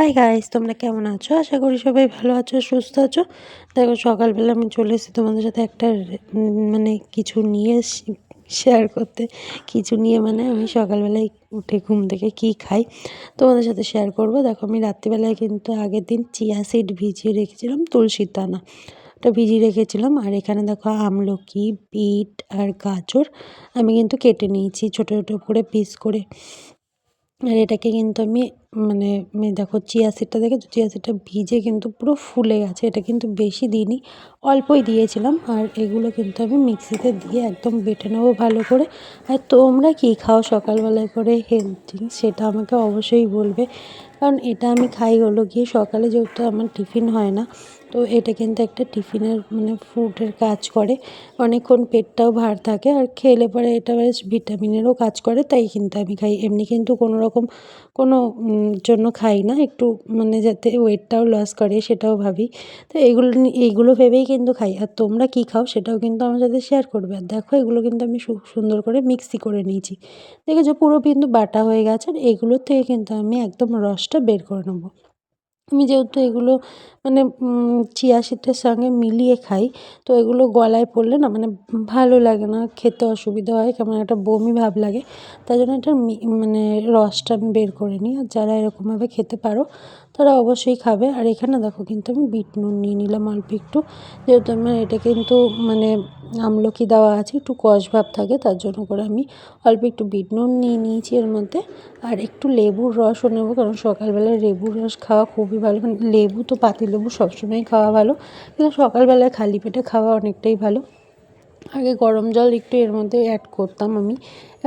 Hi guys, তোমরা কেমন আছো? আশা করি সবাই ভালো আছো, সুস্থ আছো। দেখো, সকালবেলা আমি চলে এসেছি তোমাদের সাথে একটা মানে কিছু নিয়ে শেয়ার করতে। কিছু নিয়ে মানে আমি সকালবেলায় উঠে ঘুম থেকে কী খাই তোমাদের সাথে শেয়ার করব। দেখো, আমি রাত্রিবেলায় কিন্তু আগের দিন চিয়া সিড ভিজিয়ে রেখেছিলাম, তুলসীর দানা ওটা ভিজিয়ে রেখেছিলাম। আর এখানে দেখো আমলকি, বিট আর গাজর আমি কিন্তু কেটে নিয়েছি ছোটো ছোটো করে পিস করে। আর এটাকে কিন্তু আমি দেখো, চিয়া সিডটা দেখেছো, চিয়া সিডটা ভিজে কিন্তু পুরো ফুলে গেছে। এটা কিন্তু বেশি দিইনি, অল্পই দিয়েছিলাম। আর এগুলো কিন্তু আমি মিক্সিতে দিয়ে একদম বেটে নেবো ভালো করে। আর তোমরা কী খাও সকালবেলায় করে হেলথ জিনিস, সেটা আমাকে অবশ্যই বলবে। কারণ এটা আমি খাই হলো গিয়ে সকালে, যেহেতু আমার টিফিন হয় না, তো এটা কিন্তু একটা টিফিনের ফুডের কাজ করে। অনেকক্ষণ পেটটাও ভার থাকে, আর খেলে পরে এটা বেশ ভিটামিনেরও কাজ করে, তাই কিন্তু আমি খাই। এমনি কিন্তু কোনো রকম কোনো জন্য খাই না, একটু যাতে ওয়েটটাও লস করে সেটাও ভাবি। তো এইগুলো ভেবেই কিন্তু খাই। আর তোমরা কী খাও সেটাও কিন্তু আমার সাথে শেয়ার করবে। আর দেখো, এগুলো কিন্তু আমি সুন্দর করে মিক্সি করে নিয়েছি। দেখেছো, পুরো কিন্তু বাটা হয়ে গেছে। আর এগুলোর থেকে কিন্তু আমি একদম রসটা বের করে নেবো। আমি যেহেতু এগুলো চিয়া সিডের সঙ্গে মিলিয়ে খাই, তো এগুলো গলায় পড়লে না ভালো লাগে না, খেতে অসুবিধা হয়, কেমন একটা বমি ভাব লাগে। তাই জন্য এটার রসটা আমি বের করে নিই। আর যারা এরকমভাবে খেতে পারো তারা অবশ্যই খাবে। আর এখানে দেখো, কিন্তু আমি বিট নুন নিয়ে নিলাম অল্প একটু, যেহেতু আমার এটা কিন্তু আমলকি দেওয়া আছে, একটু কষ ভাব থাকে, তার জন্য করে আমি অল্প একটু বিট নুন নিয়ে নিয়েছি এর মধ্যে। আর একটু লেবুর রসও নেবো, কারণ সকালবেলায় লেবুর রস খাওয়া খুবই ভালো। লেবু তো পাতিলেবু সবসময় খাওয়া ভালো, কিন্তু সকালবেলায় খালি পেটে খাওয়া অনেকটাই ভালো। আগে গরম জল একটু এর মধ্যে অ্যাড করতাম আমি,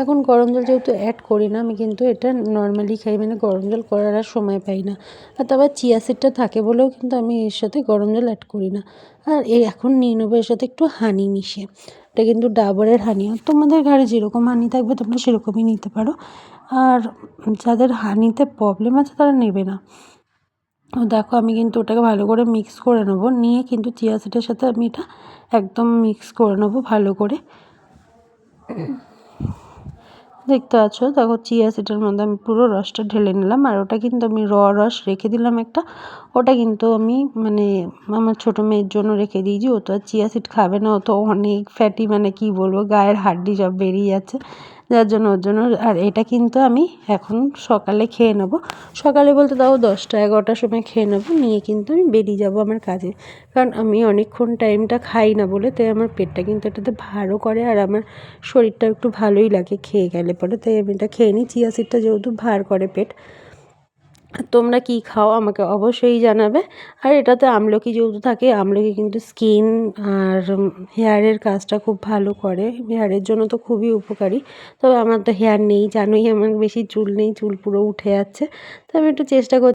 এখন গরম জল যেহেতু অ্যাড করি না, আমি কিন্তু এটা নর্মালি খাই, গরম জল করার আর সময় পাই না। আর তারপর চিয়া সিডটা থাকে বলেও কিন্তু আমি এর সাথে গরম জল অ্যাড করি না। আর এখন নিয়ে নেবো এর সাথে একটু হানি মিশিয়ে। এটা কিন্তু ডাবরের হানি, আর তোমাদের ঘরে যেরকম হানি থাকবে তোমরা সেরকমই নিতে পারো। আর যাদের হানিতে প্রবলেম আছে তারা নেবে না। দেখো, আমি কিন্তু ওটাকে ভালো করে মিক্স করে নেবো, নিয়ে কিন্তু চিয়া সিডের সাথে আমি এটা একদম মিক্স করে নেবো ভালো করে। দেখতে পাচ্ছ, দেখো চিয়া সিডের মধ্যে আমি পুরো রসটা ঢেলে নিলাম। আর ওটা কিন্তু আমি রস রেখে দিলাম একটা, ওটা কিন্তু আমি আমার ছোটো মেয়ের জন্য রেখে দিয়েছি। ও তো আর চিয়া সিড খাবে না, ও তো অনেক ফ্যাটি, কী বলবো, গায়ের হাড্ডি সব বেরিয়ে যাচ্ছে, যার জন্য ওর জন্য। আর এটা কিন্তু আমি এখন সকালে খেয়ে নেবো, সকালে বলতে তাও 10টা-11টার সময় খেয়ে নেবো, নিয়ে কিন্তু আমি বেরিয়ে যাবো আমার কাজে। কারণ আমি অনেকক্ষণ টাইমটা খাই না বলে, তাই আমার পেটটা কিন্তু এটাতে ভারও করে, আর আমার শরীরটা একটু ভালোই লাগে খেয়ে গেলে পরে, তাই আমি এটা খেয়ে নিই। চিয়া সিডটা যেহেতু ভার করে পেট। তোমরা কী খাও আমাকে অবশ্যই জানাবে। আর এটাতে আমলকি যেহেতু থাকে, আমলকি কিন্তু স্কিন আর হেয়ারের কাজটা খুব ভালো করে, হেয়ারের জন্য তো খুবই উপকারী। তবে আমার তো হেয়ার নেই, জানোই আমার বেশি চুল নেই, চুল পুরো উঠে যাচ্ছে, তো আমি একটু চেষ্টা করছি